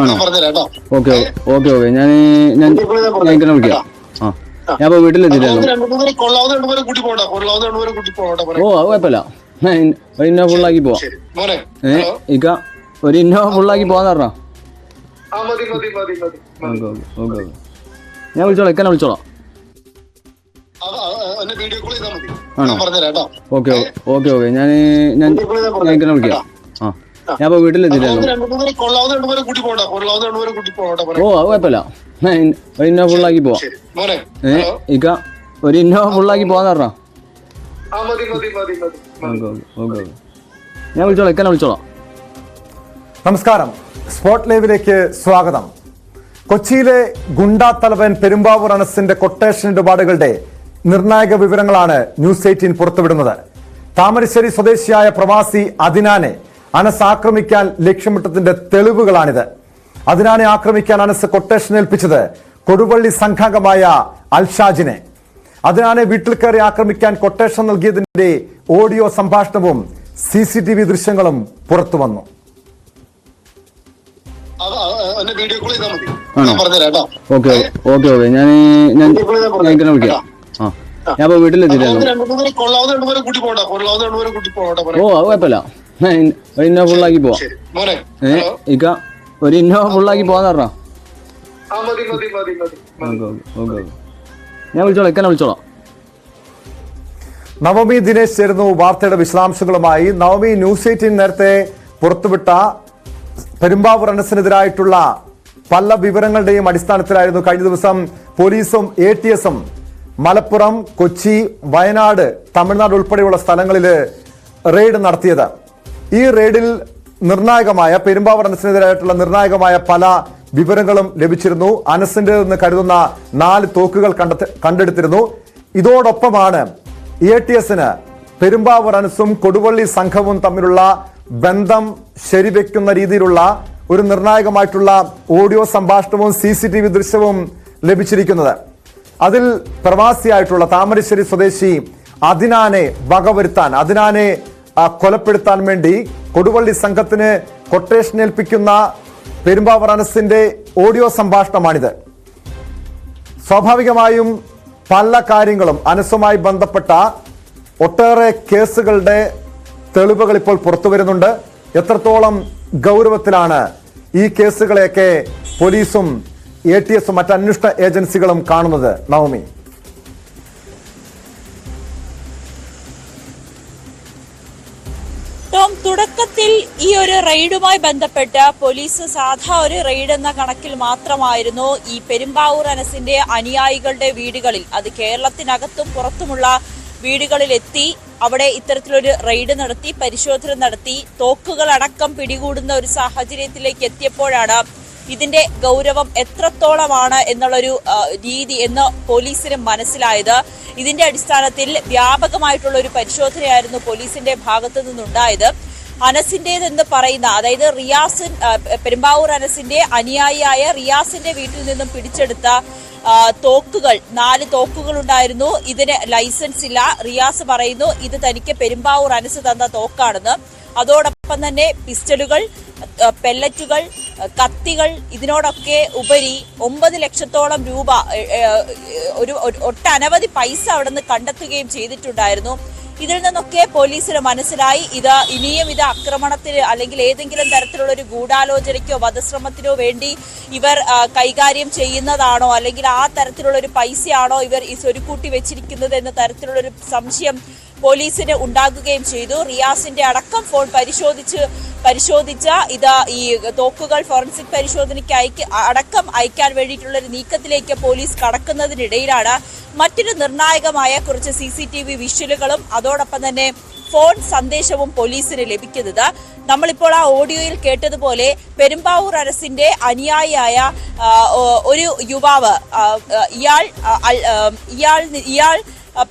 ആണോ? Okay okay okay ഞാൻ ഇങ്ങനെ വിളിക്കാം. ഞാൻ ഇപ്പൊ വീട്ടിലെത്തിയിട്ടായിരുന്നു. ഓ അത് കുഴപ്പമില്ല, ഒരു ഇന്നോവ ഫുള്ളാക്കി പോവാം. ഇക്ക ഒരു ഇന്നോവ ഫുള്ളാക്കി പോവാന്ന് പറഞ്ഞോ? ഓക്കെ ഓക്കെ ഓക്കെ ഞാൻ വിളിച്ചോളാം, ഇക്കനെ വിളിച്ചോളാം. ആണോ? ഓക്കെ ഓക്കെ ഓക്കെ ഞാൻ ഇങ്ങനെ വിളിക്കാം. ഞാൻ ഇപ്പൊ വീട്ടിലെത്തിയിട്ടായിരുന്നു. ഓ അത് കുഴപ്പമില്ല, ഒരു ഇന്നോവ ഫുള്ളാക്കി പോവാം. ഇക്ക ഒരു ഇന്നോവ ഫുള്ളാക്കി പോവാന്ന് പറഞ്ഞോ? ഓക്കെ ഓക്കെ ഓക്കെ ഞാൻ വിളിച്ചോളാം, ഇക്കനെ വിളിച്ചോളാം. നമസ്കാരം, സ്പോട്ട് ലൈവിലേക്ക് സ്വാഗതം. കൊച്ചിയിലെ ഗുണ്ടാ തലവൻ പെരുമ്പാവൂർ അനസിന്റെ കൊട്ടേഷൻ ഇടപാടുകളുടെ നിർണായക വിവരങ്ങളാണ് ന്യൂസ് 18 പുറത്തുവിടുന്നത്. താമരശ്ശേരി സ്വദേശിയായ പ്രവാസി അദിനാനെ അനസ് ആക്രമിക്കാൻ ലക്ഷ്യമിട്ടതിന്റെ തെളിവുകളാണിത്. അദിനാനെ ആക്രമിക്കാൻ അനസ് കൊട്ടേഷൻ ഏൽപ്പിച്ചത് കൊടുവള്ളി സംഘാംഗമായ അൽഷാജിനെ. അദിനാനെ വീട്ടിൽ കയറി ആക്രമിക്കാൻ കൊട്ടേഷൻ നൽകിയതിന്റെ ഓഡിയോ സംഭാഷണവും CCTV ദൃശ്യങ്ങളും പുറത്തു വന്നു. ഓക്കെ ഓക്കെ ഓക്കെ ഞാൻ ഇങ്ങനെ വിളിക്കാം. ഞാൻ ഇപ്പൊ വീട്ടിലെത്തിയിട്ടായിരുന്നു. ഓ അത് കുഴപ്പമില്ല, ഒരു ഇന്നോവ ഫുള്ളാക്കി പോവാം. ഇക്ക ഒരു ഇന്നോവ ഫുള്ളാക്കി പോവാന്ന് പറഞ്ഞോ? ഓക്കെ ഓക്കെ ഓക്കെ ഞാൻ വിളിച്ചോളാം, ഇക്കനെ വിളിച്ചോളാം. നവമി ദിനേശ് ചേരുന്നു വാർത്തയുടെ വിശദാംശങ്ങളുമായി. നവമി, ന്യൂസ് 18 നേരത്തെ പുറത്തുവിട്ട പെരുമ്പാവൂർ അനസിനെതിരായിട്ടുള്ള പല വിവരങ്ങളുടെയും അടിസ്ഥാനത്തിലായിരുന്നു കഴിഞ്ഞ ദിവസം പോലീസും ATSഉം മലപ്പുറം, കൊച്ചി, വയനാട്, തമിഴ്നാട് ഉൾപ്പെടെയുള്ള സ്ഥലങ്ങളിൽ റെയ്ഡ് നടത്തിയത്. ഈ റെയ്ഡിൽ നിർണായകമായ പെരുമ്പാവൂർ അനസിനെതിരായിട്ടുള്ള നിർണായകമായ പല വിവരങ്ങളും ലഭിച്ചിരുന്നു. അനസിന്റേതെന്ന് കരുതുന്ന 4 തോക്കുകൾ കണ്ടെടുത്തിരുന്നു. ഇതോടൊപ്പമാണ് ATSന് പെരുമ്പാവൂർ അനസും കൊടുവള്ളി സംഘവും തമ്മിലുള്ള ബന്ധം ശരിവെക്കുന്ന രീതിയിലുള്ള ഒരു നിർണായകമായിട്ടുള്ള ഓഡിയോ സംഭാഷണവും CCTV ദൃശ്യവും ലഭിച്ചിരിക്കുന്നത്. അതിൽ പ്രവാസിയായിട്ടുള്ള താമരശ്ശേരി സ്വദേശി അദിനാനെ വകവരുത്താൻ, അദിനാനെ കൊലപ്പെടുത്താൻ വേണ്ടി കൊടുവള്ളി സംഘത്തിന് കൊട്ടേഷൻ ഏൽപ്പിക്കുന്ന പെരുമ്പാവൂർ അനസിന്റെ ഓഡിയോ സംഭാഷണമാണിത്. സ്വാഭാവികമായും പല കാര്യങ്ങളും അനസുമായി ബന്ധപ്പെട്ട ഒട്ടേറെ കേസുകളുടെ തെളിവുകൾ ഇപ്പോൾ പുറത്തു വരുന്നുണ്ട്. എത്രത്തോളം ഗൗരവത്തിലാണ് ഈ കേസുകളെയൊക്കെ പോലീസും ATSഉം മറ്റ് അന്വേഷണ ഏജൻസികളും കാണുന്നത്? നവമി, തുടക്കത്തിൽ ഈ ഒരു റെയ്ഡുമായി ബന്ധപ്പെട്ട് പോലീസ് സാധാ ഒരു റെയ്ഡ് എന്ന കണക്കിൽ മാത്രമായിരുന്നു ഈ പെരുമ്പാവൂർ അനസിന്റെ അനുയായികളുടെ വീടുകളിൽ, അത് കേരളത്തിനകത്തും പുറത്തുമുള്ള വീടുകളിൽ എത്തി അവിടെ ഇത്തരത്തിലൊരു റെയ്ഡ് നടത്തി, പരിശോധന നടത്തി, തോക്കുകളടക്കം പിടികൂടുന്ന ഒരു സാഹചര്യത്തിലേക്ക് എത്തിയപ്പോഴാണ് ഇതിന്റെ ഗൗരവം എത്രത്തോളമാണ് എന്നുള്ളൊരു രീതി എന്ന് പോലീസിന് മനസ്സിലായത്. ഇതിന്റെ അടിസ്ഥാനത്തിൽ വ്യാപകമായിട്ടുള്ള ഒരു പരിശോധനയായിരുന്നു പോലീസിന്റെ ഭാഗത്തു നിന്നുണ്ടായത്. അനസിന്റേതെന്ന് പറയുന്ന, അതായത് പെരുമ്പാവൂർ അനസിന്റെ അനുയായിയായ റിയാസിന്റെ വീട്ടിൽ നിന്നും പിടിച്ചെടുത്ത തോക്കുകൾ, 4 തോക്കുകൾ ഉണ്ടായിരുന്നു. ഇതിന് ലൈസൻസ് ഇല്ല. റിയാസ് പറയുന്നു ഇത് തനിക്ക് പെരുമ്പാവൂർ അനസ് തന്ന തോക്കാണെന്ന്. അതോടൊപ്പം തന്നെ പിസ്റ്റളുകൾ, പെല്ലറ്റുകൾ, കത്തികൾ, ഇതിനോടൊക്കെ ഉപരി 9 ലക്ഷത്തോളം രൂപ, ഒട്ടനവധി പൈസ അവിടെ നിന്ന് കണ്ടെത്തുകയും ചെയ്തിട്ടുണ്ടായിരുന്നു. ഇതിൽ നിന്നൊക്കെ പോലീസിന് മനസ്സിലായി ഇനിയും ഇത് ആക്രമണത്തിന് അല്ലെങ്കിൽ ഏതെങ്കിലും തരത്തിലുള്ള ഒരു ഗൂഢാലോചനയ്ക്കോ വധശ്രമത്തിനോ വേണ്ടി ഇവർ കൈകാര്യം ചെയ്യുന്നതാണോ, അല്ലെങ്കിൽ ആ തരത്തിലുള്ള ഒരു പൈസയാണോ ഇവർ ഈ സ്വരുക്കൂട്ടി വെച്ചിരിക്കുന്നത് എന്ന തരത്തിലുള്ളൊരു സംശയം പോലീസിന് ഉണ്ടാകുകയും ചെയ്തു. റിയാസിന്റെ അടക്കം ഫോൺ പരിശോധിച്ച ഈ തോക്കുകൾ ഫോറൻസിക് പരിശോധനയ്ക്ക് അയക്കാൻ വേണ്ടിയിട്ടുള്ള ഒരു നീക്കത്തിലേക്ക് പോലീസ് കടക്കുന്നതിനിടയിലാണ് മറ്റൊരു നിർണായകമായ കുറച്ച് CCTV വിഷ്വലുകളും അതോടൊപ്പം തന്നെ ഫോൺ സന്ദേശവും പോലീസിന് ലഭിക്കുന്നത്. നമ്മളിപ്പോൾ ആ ഓഡിയോയിൽ കേട്ടതുപോലെ പെരുമ്പാവൂർ അനസിന്റെ അനുയായിയായ ഒരു യുവാവ്, ഇയാൾ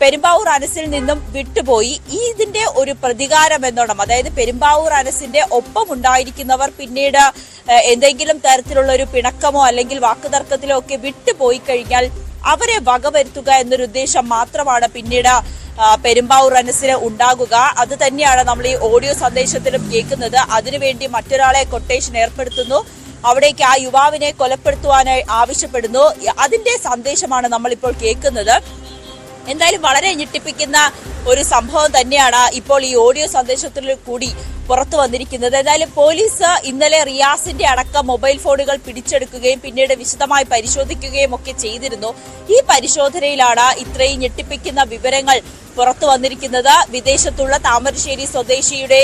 പെരുമ്പാവൂർ അനസിൽ നിന്നും വിട്ടുപോയി. ഇതിന്റെ ഒരു പ്രതികാരം എന്നോണം, അതായത് പെരുമ്പാവൂർ അനസിന്റെ ഒപ്പം ഉണ്ടായിരിക്കുന്നവർ പിന്നീട് എന്തെങ്കിലും തരത്തിലുള്ള ഒരു പിണക്കമോ അല്ലെങ്കിൽ വാക്കുതർക്കത്തിലോ ഒക്കെ വിട്ടുപോയി കഴിഞ്ഞാൽ അവരെ വകവരുത്തുക എന്നൊരു ഉദ്ദേശം മാത്രമാണ് പിന്നീട് പെരുമ്പാവൂർ അനസിന് ഉണ്ടാകുക. അത് തന്നെയാണ് നമ്മൾ ഈ ഓഡിയോ സന്ദേശത്തിലും കേൾക്കുന്നത്. അതിനുവേണ്ടി മറ്റൊരാളെ കൊട്ടേഷൻ ഏർപ്പെടുത്തുന്നു, അവിടേക്ക് ആ യുവാവിനെ കൊലപ്പെടുത്തുവാനായി ആവശ്യപ്പെടുന്നു. അതിന്റെ സന്ദേശമാണ് നമ്മളിപ്പോൾ കേൾക്കുന്നത്. എന്തായാലും വളരെ ഞെട്ടിപ്പിക്കുന്ന ഒരു സംഭവം തന്നെയാണ് ഇപ്പോൾ ഈ ഓഡിയോ സന്ദേശത്തിൽ കൂടി പുറത്തു വന്നിരിക്കുന്നത്. എന്തായാലും പോലീസ് ഇന്നലെ റിയാസിന്റെ അടക്കം മൊബൈൽ ഫോണുകൾ പിടിച്ചെടുക്കുകയും പിന്നീട് വിശദമായി പരിശോധിക്കുകയും ഒക്കെ ചെയ്തിരുന്നു. ഈ പരിശോധനയിലാണ് ഇത്രയും ഞെട്ടിപ്പിക്കുന്ന വിവരങ്ങൾ പുറത്തു വന്നിരിക്കുന്നത്. വിദേശത്തുള്ള താമരശ്ശേരി സ്വദേശിയുടെ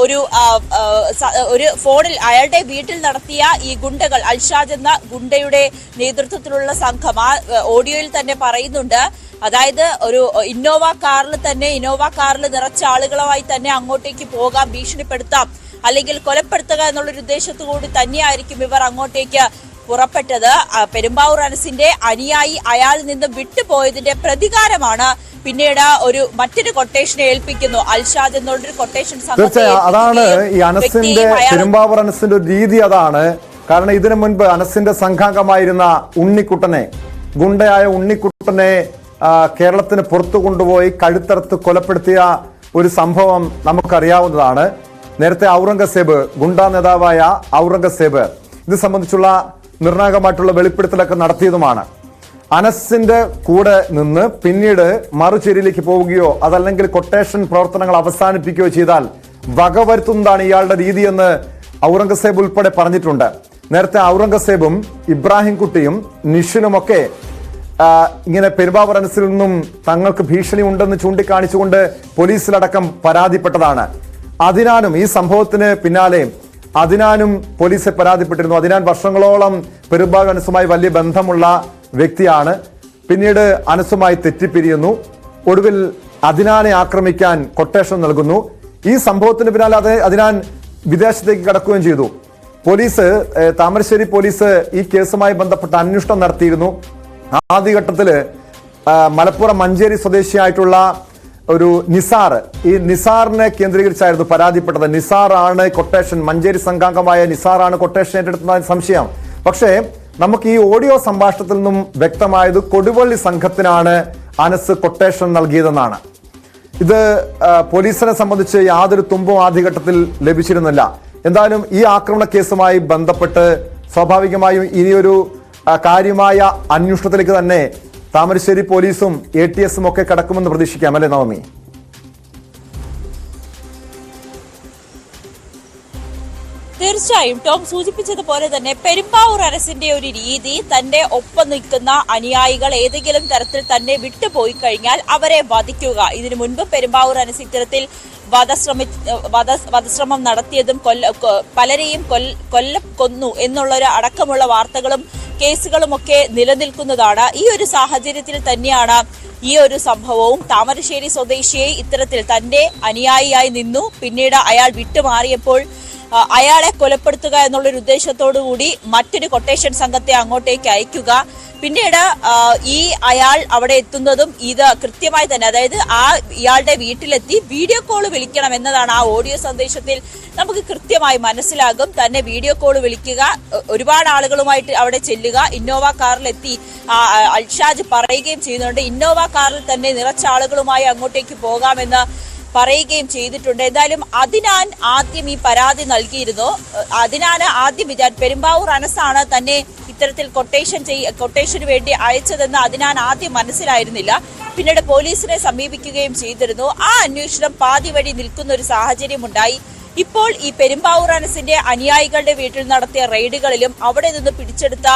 ഒരു ഫോണിൽ അയാളുടെ വീട്ടിൽ നടത്തിയ ഈ ഗുണ്ടകൾ, അൽഷാജ് എന്ന ഗുണ്ടയുടെ നേതൃത്വത്തിലുള്ള സംഘം ആ ഓഡിയോയിൽ തന്നെ പറയുന്നുണ്ട്. അതായത് ഒരു ഇന്നോവ കാറിൽ നിറച്ച ആളുകളുമായി തന്നെ അങ്ങോട്ടേക്ക് പോകാം, ഭീഷണിപ്പെടുത്താം, അല്ലെങ്കിൽ കൊലപ്പെടുത്തുക എന്നുള്ളൊരു ഉദ്ദേശത്തോടുകൂടി തന്നെയായിരിക്കും ഇവർ അങ്ങോട്ടേക്ക് പുറപ്പെട്ടത്. പെരുമ്പാവൂർ അനസിന്റെ അനുയായി അയാളിൽ നിന്നും വിട്ടുപോയതിന്റെ പ്രതികാരമാണ് പിന്നീട് മറ്റൊരു കൊട്ടേഷനെ ഏൽപ്പിക്കുന്നു. അൽഷാദ് എന്നുള്ളൊരു കൊട്ടേഷൻ തീർച്ചയായും അതാണ് ഈ അനസിന്റെ പെരുമ്പാവൂർ അനസിന്റെ ഒരു രീതി. അതാണ് കാരണം ഇതിനു മുൻപ് അനസിന്റെ സംഘാംഗമായിരുന്ന ഉണ്ണിക്കുട്ടനെ, ഗുണ്ടയായ ഉണ്ണിക്കുട്ടനെ കേരളത്തിന് പുറത്തു കൊണ്ടുപോയി കഴുത്തറുത്ത് കൊലപ്പെടുത്തിയ ഒരു സംഭവം നമുക്കറിയാവുന്നതാണ്. നേരത്തെ ഔറംഗസേബ്, ഗുണ്ടാ നേതാവായ ഔറംഗസേബ് ഇത് സംബന്ധിച്ചുള്ള നിർണായകമായിട്ടുള്ള വെളിപ്പെടുത്തലൊക്കെ നടത്തിയതുമാണ്. അനസിന്റെ കൂടെ നിന്ന് പിന്നീട് മറുചേരിയിലേക്ക് പോവുകയോ അതല്ലെങ്കിൽ കൊട്ടേഷൻ പ്രവർത്തനങ്ങൾ അവസാനിപ്പിക്കുകയോ ചെയ്താൽ വകവരുത്തുന്നതാണ് ഇയാളുടെ രീതിയെന്ന് ഔറംഗസേബ് ഉൾപ്പെടെ പറഞ്ഞിട്ടുണ്ട്. നേരത്തെ ഔറംഗസേബും ഇബ്രാഹിം കുട്ടിയും നിഷിനുമൊക്കെ ഇങ്ങനെ പെരുമ്പാവൂർ അനസിൽ നിന്നും തങ്ങൾക്ക് ഭീഷണി ഉണ്ടെന്ന് ചൂണ്ടിക്കാണിച്ചുകൊണ്ട് പോലീസിലടക്കം പരാതിപ്പെട്ടതാണ്. അതിനാനും ഈ സംഭവത്തിന് പിന്നാലെ അതിനാനും പോലീസ് പരാതിപ്പെട്ടിരുന്നു. അതിനാൻ വർഷങ്ങളോളം പെരുമ്പാവൂർ അനസുമായി വലിയ ബന്ധമുള്ള വ്യക്തിയാണ്. പിന്നീട് അനസുമായി തെറ്റിപ്പിരിയുന്നു. ഒടുവിൽ അതിനാനെ ആക്രമിക്കാൻ കൊട്ടേഷൻ നൽകുന്നു. ഈ സംഭവത്തിന് പിന്നാലെ അതിനാൻ വിദേശത്തേക്ക് കടക്കുകയും ചെയ്തു. പോലീസ്, താമരശ്ശേരി പോലീസ് ഈ കേസുമായി ബന്ധപ്പെട്ട അന്വേഷണം നടത്തിയിരുന്നു. ആദ്യഘട്ടത്തില് മലപ്പുറം മഞ്ചേരി സ്വദേശിയായിട്ടുള്ള ഒരു നിസാർ, ഈ നിസാറിനെ കേന്ദ്രീകരിച്ചായിരുന്നു പരാതിപ്പെട്ടത്. നിസാറാണ് കൊട്ടേഷൻ, മഞ്ചേരി സംഘാംഗമായ നിസാറാണ് കൊട്ടേഷൻ ഏറ്റെടുത്ത സംശയം. പക്ഷേ നമുക്ക് ഈ ഓഡിയോ സംഭാഷണത്തിൽ നിന്നും വ്യക്തമായത് കൊടുവള്ളി സംഘത്തിനാണ് അനസ് കൊട്ടേഷൻ നൽകിയതെന്നാണ്. ഇത് പോലീസിനെ സംബന്ധിച്ച് യാതൊരു തുമ്പും ആദ്യഘട്ടത്തിൽ ലഭിച്ചിരുന്നില്ല. എന്തായാലും ഈ ആക്രമണ കേസുമായി ബന്ധപ്പെട്ട് സ്വാഭാവികമായും ഇനിയൊരു കാര്യമായ അന്വേഷണത്തിലേക്ക് തന്നെ താമരശ്ശേരി പോലീസും ATS ഒക്കെ കടക്കുമെന്ന് പ്രതീക്ഷിക്കാം, അല്ലേ നവമി? തീർച്ചയായും ടോം സൂചിപ്പിച്ചതുപോലെ തന്നെ പെരുമ്പാവൂർ അനസിന്റെ ഒരു രീതി, തന്റെ ഒപ്പം നിൽക്കുന്ന അനുയായികൾ ഏതെങ്കിലും തരത്തിൽ തന്നെ വിട്ടുപോയി കഴിഞ്ഞാൽ അവരെ വധിക്കുക. ഇതിനു മുൻപ് പെരുമ്പാവൂർ അനസ് ഇത്തരത്തിൽ വധശ്രമം നടത്തിയതും പലരെയും കൊന്നു എന്നുള്ളൊരു അടക്കമുള്ള വാർത്തകളും കേസുകളും ഒക്കെ നിലനിൽക്കുന്നതാണ്. ഈ ഒരു സാഹചര്യത്തിൽ തന്നെയാണ് ഈ ഒരു സംഭവവും. താമരശ്ശേരി സ്വദേശിയെ ഇത്തരത്തിൽ തന്റെ അനുയായിയായി നിന്നു, പിന്നീട് അയാൾ വിട്ടുമാറിയപ്പോൾ അയാളെ കൊലപ്പെടുത്തുക എന്നുള്ളൊരു ഉദ്ദേശത്തോടു കൂടി മറ്റൊരു കൊട്ടേഷൻ സംഘത്തെ അങ്ങോട്ടേക്ക് അയക്കുക. പിന്നീട് അയാൾ അവിടെ എത്തുന്നതും ഇത് കൃത്യമായി തന്നെ, അതായത് ഇയാളുടെ വീട്ടിലെത്തി വീഡിയോ കോൾ വിളിക്കണം എന്നതാണ് ആ ഓഡിയോ സന്ദേശത്തിൽ നമുക്ക് കൃത്യമായി മനസ്സിലാകും. തന്നെ വീഡിയോ കോൾ വിളിക്കുക, ഒരുപാട് ആളുകളുമായിട്ട് അവിടെ ചെല്ലുക, ഇന്നോവ കാറിലെത്തി അൽഷാജ് പറയുകയും ചെയ്യുന്നുണ്ട്. ഇന്നോവ കാറിൽ തന്നെ നിറച്ച ആളുകളുമായി അങ്ങോട്ടേക്ക് പോകാമെന്ന് പറയുകയും ചെയ്തിട്ടുണ്ട്. എന്തായാലും അതിനാൻ ആദ്യം ഈ പരാതി നൽകിയിരുന്നു. അതിനാണ് ആദ്യം പെരുമ്പാവൂർ അനസാണ് തന്നെ ഇത്തരത്തിൽ കൊട്ടേഷന് വേണ്ടി അയച്ചതെന്ന് അതിനാൻ ആദ്യം മനസ്സിലായിരുന്നില്ല. പിന്നീട് പോലീസിനെ സമീപിക്കുകയും ചെയ്തിരുന്നു. ആ അന്വേഷണം പാതി വഴി നിൽക്കുന്ന ഒരു സാഹചര്യം ഉണ്ടായി. ഇപ്പോൾ ഈ പെരുമ്പാവൂർ അനസിന്റെ അനുയായികളുടെ വീട്ടിൽ നടത്തിയ റെയ്ഡുകളിലും അവിടെ നിന്ന് പിടിച്ചെടുത്ത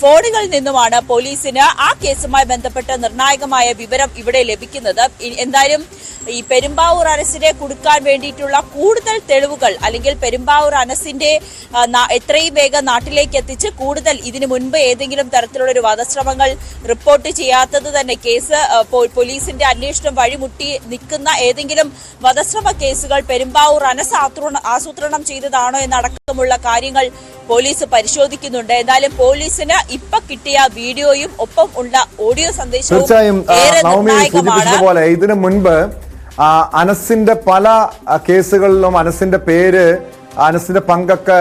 ഫോണുകളിൽ നിന്നുമാണ് പോലീസിന് ആ കേസുമായി ബന്ധപ്പെട്ട നിർണായകമായ വിവരം ഇവിടെ ലഭിക്കുന്നത്. എന്തായാലും ഈ പെരുമ്പാവൂർ അനസിനെ കുടുക്കാൻ വേണ്ടിയിട്ടുള്ള കൂടുതൽ തെളിവുകൾ, അല്ലെങ്കിൽ പെരുമ്പാവൂർ അനസിന്റെ എത്രയും വേഗം നാട്ടിലേക്ക് എത്തിച്ച് കൂടുതൽ ഇതിനു മുൻപ് ഏതെങ്കിലും തരത്തിലുള്ള ഒരു വധശ്രമങ്ങൾ റിപ്പോർട്ട് ചെയ്യാത്തത് തന്നെ, കേസ് പോലീസിന്റെ അന്വേഷണം വഴിമുട്ടി നിൽക്കുന്ന ഏതെങ്കിലും വധശ്രമ കേസുകൾ പെരുമ്പാവൂർ അനസ് ആസൂത്രണം ചെയ്തതാണോ എന്നടക്കമുള്ള കാര്യങ്ങൾ പോലീസ് പരിശോധിക്കുന്നുണ്ട്. എന്തായാലും പോലീസിന് ഇപ്പൊ കിട്ടിയ വീഡിയോയും ഒപ്പം ഉള്ള ഓഡിയോ സന്ദേശവും ഏറെ നിർണായകമാണ്. ഇതിനു മുൻപ് അനസിന്റെ പല കേസുകളിലും അനസിന്റെ പേര്, അനസിന്റെ പങ്കൊക്കെ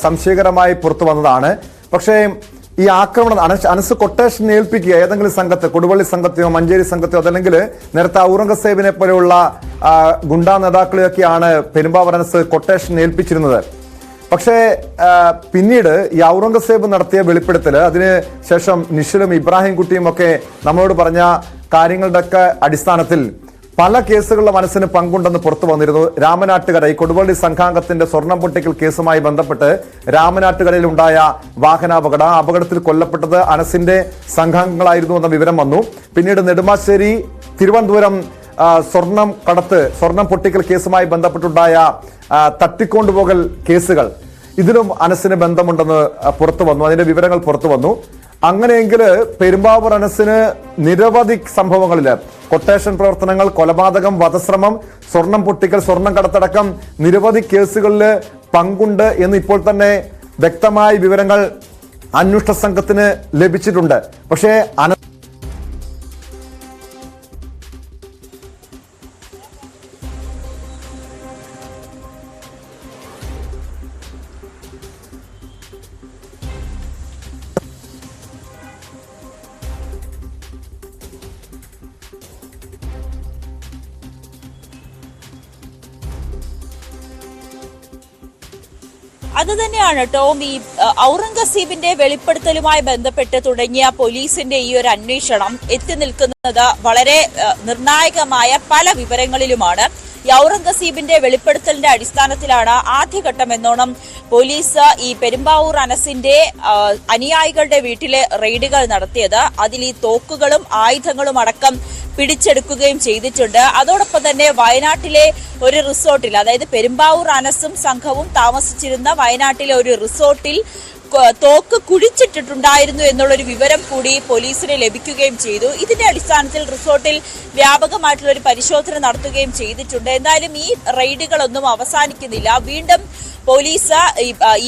സംശയകരമായി പുറത്തു വന്നതാണ്. പക്ഷേ ഈ ആക്രമണം അനസ് കൊട്ടേഷൻ ഏൽപ്പിക്കുക ഏതെങ്കിലും സംഘത്തെ, കൊടുവള്ളി സംഘത്തെയോ മഞ്ചേരി സംഘത്തെയോ, അതല്ലെങ്കിൽ നേരത്തെ ഔറംഗസേബിനെ പോലെയുള്ള ഗുണ്ടാ നേതാക്കളെയൊക്കെയാണ് പെരുമ്പാവൂർ അനസ് കൊട്ടേഷൻ ഏൽപ്പിച്ചിരുന്നത്. പക്ഷേ പിന്നീട് ഈ ഔറംഗസേബ് നടത്തിയ വെളിപ്പെടുത്തൽ, അതിന് ശേഷം നിഷിലും ഇബ്രാഹിം കുട്ടിയും ഒക്കെ നമ്മളോട് പറഞ്ഞ കാര്യങ്ങളുടെയൊക്കെ അടിസ്ഥാനത്തിൽ പല കേസുകളുടെ മനസ്സിന് പങ്കുണ്ടെന്ന് പുറത്തു വന്നിരുന്നു. രാമനാട്ടുകര ഈ കൊടുവള്ളി സംഘാംഗത്തിന്റെ സ്വർണം പൊട്ടിക്കൽ കേസുമായി ബന്ധപ്പെട്ട് രാമനാട്ടുകരയിൽ ഉണ്ടായ അപകടത്തിൽ കൊല്ലപ്പെട്ടത് അനസിന്റെ സംഘാംഗങ്ങളായിരുന്നു എന്ന വിവരം വന്നു. പിന്നീട് നെടുമ്പാശ്ശേരി തിരുവനന്തപുരം സ്വർണം പൊട്ടിക്കൽ കേസുമായി ബന്ധപ്പെട്ടുണ്ടായ തട്ടിക്കൊണ്ടുപോകൽ കേസുകൾ, ഇതിലും അനസിന് ബന്ധമുണ്ടെന്ന് പുറത്തു വന്നു, അതിന്റെ വിവരങ്ങൾ പുറത്തു വന്നു. അങ്ങനെയെങ്കിൽ പെരുമ്പാവൂർ അനസിന് നിരവധി സംഭവങ്ങളിൽ കൊട്ടേഷൻ പ്രവർത്തനങ്ങൾ, കൊലപാതകം, വധശ്രമം, സ്വർണം പൊട്ടിക്കൽ, സ്വർണം കടത്തടക്കം നിരവധി കേസുകളിൽ പങ്കുണ്ട് എന്ന് ഇപ്പോൾ തന്നെ വ്യക്തമായ വിവരങ്ങൾ അന്വേഷണ സംഘത്തിന് ലഭിച്ചിട്ടുണ്ട്. പക്ഷേ അത് തന്നെയാണ് ടോം, ഈ ഔറംഗസീബിന്റെ വെളിപ്പെടുത്തലുമായി ബന്ധപ്പെട്ട് തുടങ്ങിയ പോലീസിന്റെ ഈ ഒരു അന്വേഷണം എത്തി നിൽക്കുന്നത് വളരെ നിർണായകമായ പല വിവരങ്ങളിലുമാണ്. ഈ ഔറംഗസീബിന്റെ വെളിപ്പെടുത്തലിന്റെ അടിസ്ഥാനത്തിലാണ് ആദ്യഘട്ടം എന്നോണം പോലീസ് ഈ പെരുമ്പാവൂർ അനസിന്റെ അനുയായികളുടെ വീട്ടിലെ റെയ്ഡുകൾ നടത്തിയത്. അതിൽ ഈ തോക്കുകളും ആയുധങ്ങളും അടക്കം പിടിച്ചെടുക്കുകയും ചെയ്തിട്ടുണ്ട്. അതോടൊപ്പം തന്നെ വയനാട്ടിലെ ഒരു റിസോർട്ടിൽ, അതായത് പെരുമ്പാവൂർ അനസും സംഘവും താമസിച്ചിരുന്ന വയനാട്ടിലെ ഒരു റിസോർട്ടിൽ തോക്ക് കുഴിച്ചിട്ടിട്ടുണ്ടായിരുന്നു എന്നുള്ളൊരു വിവരം കൂടി പോലീസിന് ലഭിക്കുകയും ചെയ്തു. ഇതിന്റെ അടിസ്ഥാനത്തിൽ റിസോർട്ടിൽ വ്യാപകമായിട്ടുള്ള ഒരു പരിശോധന നടത്തുകയും ചെയ്തിട്ടുണ്ട്. എന്തായാലും ഈ റെയ്ഡുകളൊന്നും അവസാനിക്കുന്നില്ല. വീണ്ടും പോലീസ്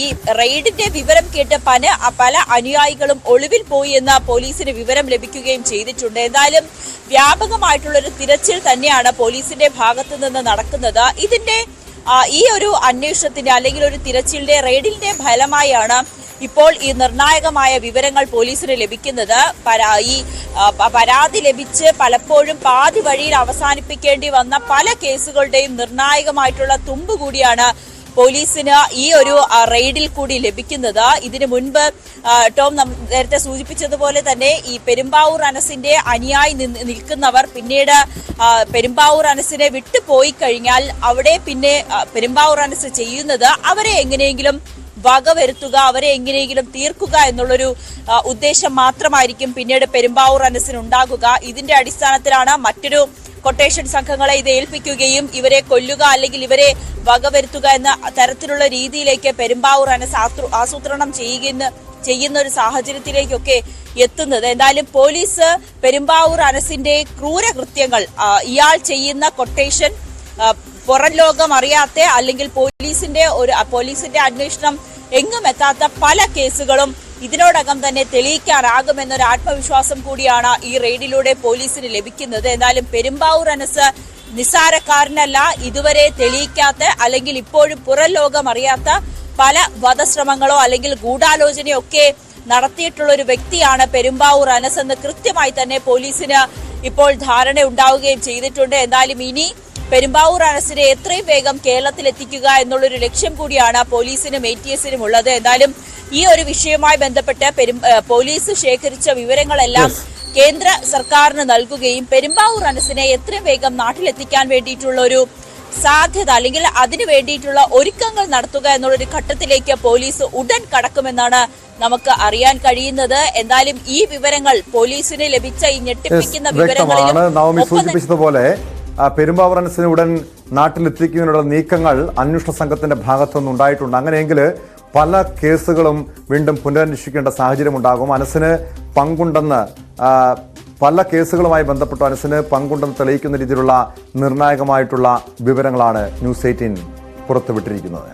ഈ റെയ്ഡിന്റെ വിവരം കേട്ട് പല അനുയായികളും ഒളിവിൽ പോയി എന്ന പോലീസിന് വിവരം ലഭിക്കുകയും ചെയ്തിട്ടുണ്ട്. എന്തായാലും വ്യാപകമായിട്ടുള്ളൊരു തിരച്ചിൽ തന്നെയാണ് പോലീസിന്റെ ഭാഗത്തു നിന്ന് നടക്കുന്നത്. ഇതിന്റെ ഈ ഒരു അന്വേഷണത്തിന്റെ അല്ലെങ്കിൽ ഒരു തിരച്ചിലിന്റെ റെയ്ഡിന്റെ ഫലമായാണ് ഇപ്പോൾ ഈ നിർണായകമായ വിവരങ്ങൾ പോലീസിന് ലഭിക്കുന്നത്. ഈ പരാതി ലഭിച്ച് പലപ്പോഴും പാതി വഴിയിൽ അവസാനിപ്പിക്കേണ്ടി വന്ന പല കേസുകളുടെയും നിർണായകമായിട്ടുള്ള തുമ്പ് കൂടിയാണ് പോലീസിന് ഈ ഒരു റെയ്ഡിൽ കൂടി ലഭിക്കുന്നത്. ഇതിനു മുൻപ് ടോം നേരത്തെ സൂചിപ്പിച്ചതുപോലെ തന്നെ ഈ പെരുമ്പാവൂർ അനസിന്റെ അനുയായി നിൽക്കുന്നവർ പിന്നീട് പെരുമ്പാവൂർ അനസിനെ വിട്ടുപോയി കഴിഞ്ഞാൽ അവിടെ പിന്നെ പെരുമ്പാവൂർ അനസ് ചെയ്യുന്നത് അവരെ എങ്ങനെയെങ്കിലും വകവരുത്തുക, അവരെ എങ്ങനെയെങ്കിലും തീർക്കുക എന്നുള്ളൊരു ഉദ്ദേശം മാത്രമായിരിക്കും പിന്നീട് പെരുമ്പാവൂർ അനസിന് ഉണ്ടാകുക. ഇതിന്റെ അടിസ്ഥാനത്തിലാണ് മറ്റൊരു കൊട്ടേഷൻ സംഘങ്ങളെ ഇത് ഏൽപ്പിക്കുകയും ഇവരെ കൊല്ലുക അല്ലെങ്കിൽ ഇവരെ വകവരുത്തുക എന്ന തരത്തിലുള്ള രീതിയിലേക്ക് പെരുമ്പാവൂർ അനസ് ആസൂത്രണം ചെയ്യുന്ന ഒരു സാഹചര്യത്തിലേക്കൊക്കെ എത്തുന്നത്. എന്തായാലും പോലീസ് പെരുമ്പാവൂർ അനസിന്റെ ക്രൂരകൃത്യങ്ങൾ, ഇയാൾ ചെയ്യുന്ന കൊട്ടേഷൻ പുറം ലോകം അറിയാത്ത അല്ലെങ്കിൽ പോലീസിന്റെ അന്വേഷണം എങ്ങും എത്താത്ത പല കേസുകളും ഇതിനോടകം തന്നെ തെളിയിക്കാനാകുമെന്നൊരു ആത്മവിശ്വാസം കൂടിയാണ് ഈ റെയ്ഡിലൂടെ പോലീസിന് ലഭിക്കുന്നത്. എന്നാലും പെരുമ്പാവൂർ അനസ് നിസ്സാരക്കാരനല്ല. ഇതുവരെ തെളിയിക്കാത്ത അല്ലെങ്കിൽ ഇപ്പോഴും പുറം ലോകം അറിയാത്ത പല വധശ്രമങ്ങളോ അല്ലെങ്കിൽ ഗൂഢാലോചനയോ ഒക്കെ നടത്തിയിട്ടുള്ള ഒരു വ്യക്തിയാണ് പെരുമ്പാവൂർ അനസ് എന്ന് കൃത്യമായി തന്നെ പോലീസിന് ഇപ്പോൾ ധാരണ ഉണ്ടാവുകയും ചെയ്തിട്ടുണ്ട്. എന്നാലും ഇനി പെരുമ്പാവൂർ അനസിനെ എത്രയും വേഗം കേരളത്തിൽ എത്തിക്കുക എന്നുള്ളൊരു ലക്ഷ്യം കൂടിയാണ് പോലീസിനും ATS-നും ഉള്ളത്. എന്തായാലും ഈ ഒരു വിഷയവുമായി ബന്ധപ്പെട്ട് പോലീസ് ശേഖരിച്ച വിവരങ്ങളെല്ലാം കേന്ദ്ര സർക്കാരിന് നൽകുകയും പെരുമ്പാവൂർ അനസിനെ എത്രയും വേഗം നാട്ടിലെത്തിക്കാൻ വേണ്ടിയിട്ടുള്ള ഒരു സാധ്യത അല്ലെങ്കിൽ അതിനു വേണ്ടിയിട്ടുള്ള ഒരുക്കങ്ങൾ നടത്തുക എന്നുള്ളൊരു ഘട്ടത്തിലേക്ക് പോലീസ് ഉടൻ കടക്കുമെന്നാണ് നമുക്ക് അറിയാൻ കഴിയുന്നത്. എന്തായാലും ഈ വിവരങ്ങൾ പോലീസിന് ലഭിച്ച ഈ ഞെട്ടിപ്പിക്കുന്ന വിവരങ്ങളിൽ പെരുമ്പാവൂർ അനസിനെ ഉടൻ നാട്ടിലെത്തിക്കുന്നതിനുള്ള നീക്കങ്ങൾ അന്വേഷണ സംഘത്തിന്റെ ഭാഗത്തുനിന്ന് ഉണ്ടായിട്ടുണ്ട്. അങ്ങനെയെങ്കിൽ പല കേസുകളും വീണ്ടും പുനരന്വേഷിക്കേണ്ട സാഹചര്യം ഉണ്ടാകും. അനസിന് പങ്കുണ്ടെന്ന് പല കേസുകളുമായി ബന്ധപ്പെട്ട് അനസിന് പങ്കുണ്ടെന്ന് തെളിയിക്കുന്ന രീതിയിലുള്ള നിർണായകമായിട്ടുള്ള വിവരങ്ങളാണ് ന്യൂസ് 18 പുറത്തുവിട്ടിരിക്കുന്നത്.